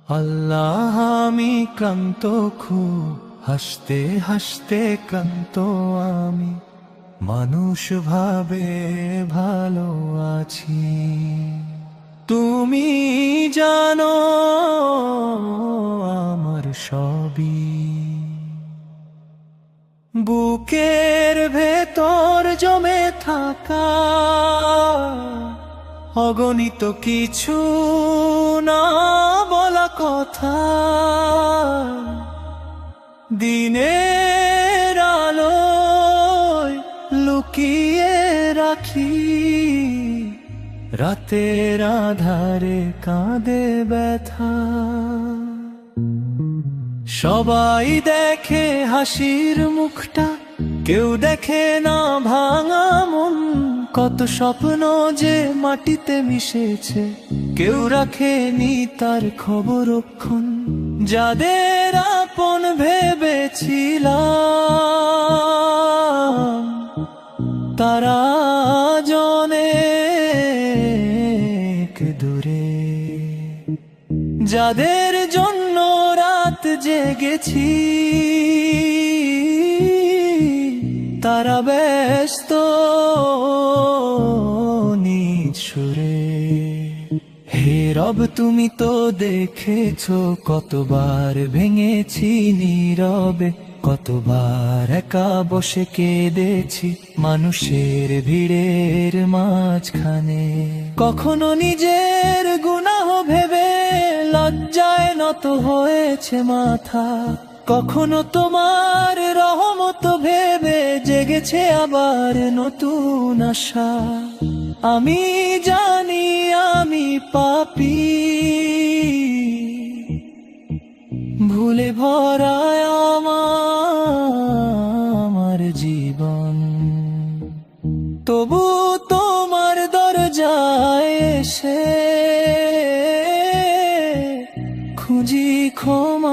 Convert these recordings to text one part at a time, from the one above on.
আল্লাহ আমি ক্লান্ত খুব হাসতে হাসতে ক্লান্ত আমি মানুষ ভাবে ভালো আছি। তুমি জানো আমার সবই, বুকের ভেতর জমে থাকা অগণিত কিছু না বলা কথা, দিনের আলোয় লুকিয়ে রাখি, রাতের আধারে কাঁদে ব্যথা। সবাই দেখে হাসির মুখটা, কেউ দেখে না ভাঙা মন। কত স্বপ্ন যে মাটিতে মিশেছে, কেউ রাখেনি তার খবরক্ষণ। যাদের আপন ভেবেছিলাম তারা অনেক দূরে, যাদের জন্য রাত জেগেছি তারা ব্যস্ত নিজ সুরে। হে রব তুমি তো দেখেছো কতবার ভেঙেছি নীরবে, কতবার একা বসে কেঁদেছি মানুষের ভিড়ের মাঝখানে। কখনো নিজের গুনাহ ভেবে লজ্জায় নত হয়েছে মাথা, কখনো তোমার রহমত ভেবে জেগেছে আবার নতুন আশা। আমি জানি আমি পাপী, ভুলে ভরা আমার জীবন, তবু তোমার দরজায় এসে খুঁজি ক্ষমার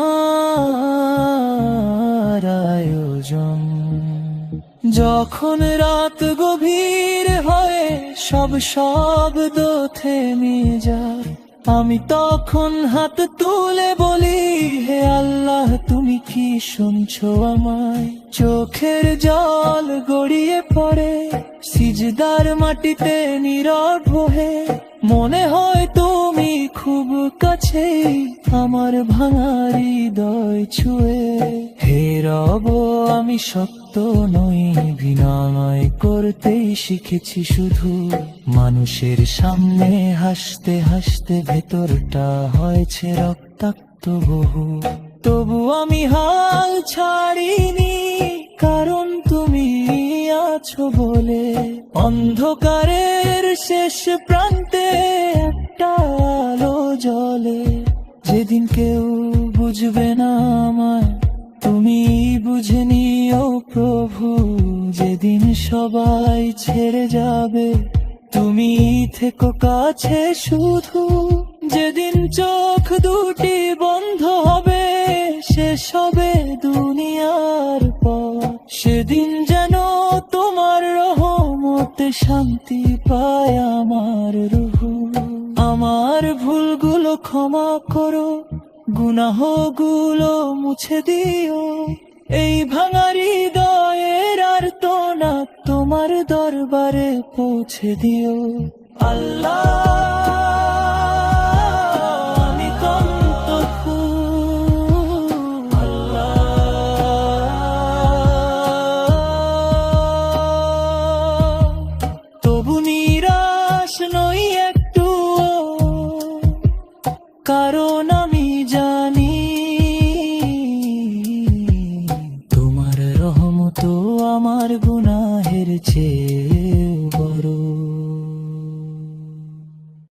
আয়োজন। যখন রাত গভীর হয়ে সব শব্দ থেমে যায়, আমি তখন হাত তুলে বলি হে আল্লাহ তুমি কি শুনছো আমায়। চোখের জল গড়িয়ে পড়ে সিজদার মাটিতে নীরব হয়ে, মনে হয় তুমি খুব কাছে আমার ভাঙা হৃদয় ছুঁয়ে। হে রব আমি শক্ত নই, বিনয় করতেই শিখেছি শুধু। মানুষের সামনে হাসতে হাসতে ভেতরটা হয়েছে রক্তাক্ত বহু। তবু আমি হাল ছাড়িনি, কারণ তুমি আছো বলে। অন্ধকারের শেষ প্রান্তে একটা আলো জ্বলে, যেদিন কেউ বুঝবে না আমায় তুমি বুঝে নিও প্রভু। যেদিন সবাই ছেড়ে যাবে তুমি থেকো কাছে শুধু। যেদিন চোখ দুটি বন্ধ হবে শেষ হবে দুনিয়ার পর, সেদিন যেন তোমার রহমতে শান্তি পায় আমার রুহু। আমার ভুলগুলো ক্ষমা করো, গুনাহগুলো মুছে দিও। এই ভাঙা হৃদয়ের আর্তনাদ তোমার দরবারে পৌঁছে দিও আল্লাহ। আমি ক্লান্ত খুব আল্লাহ, তবু নিরাশ নই একটু, কারণ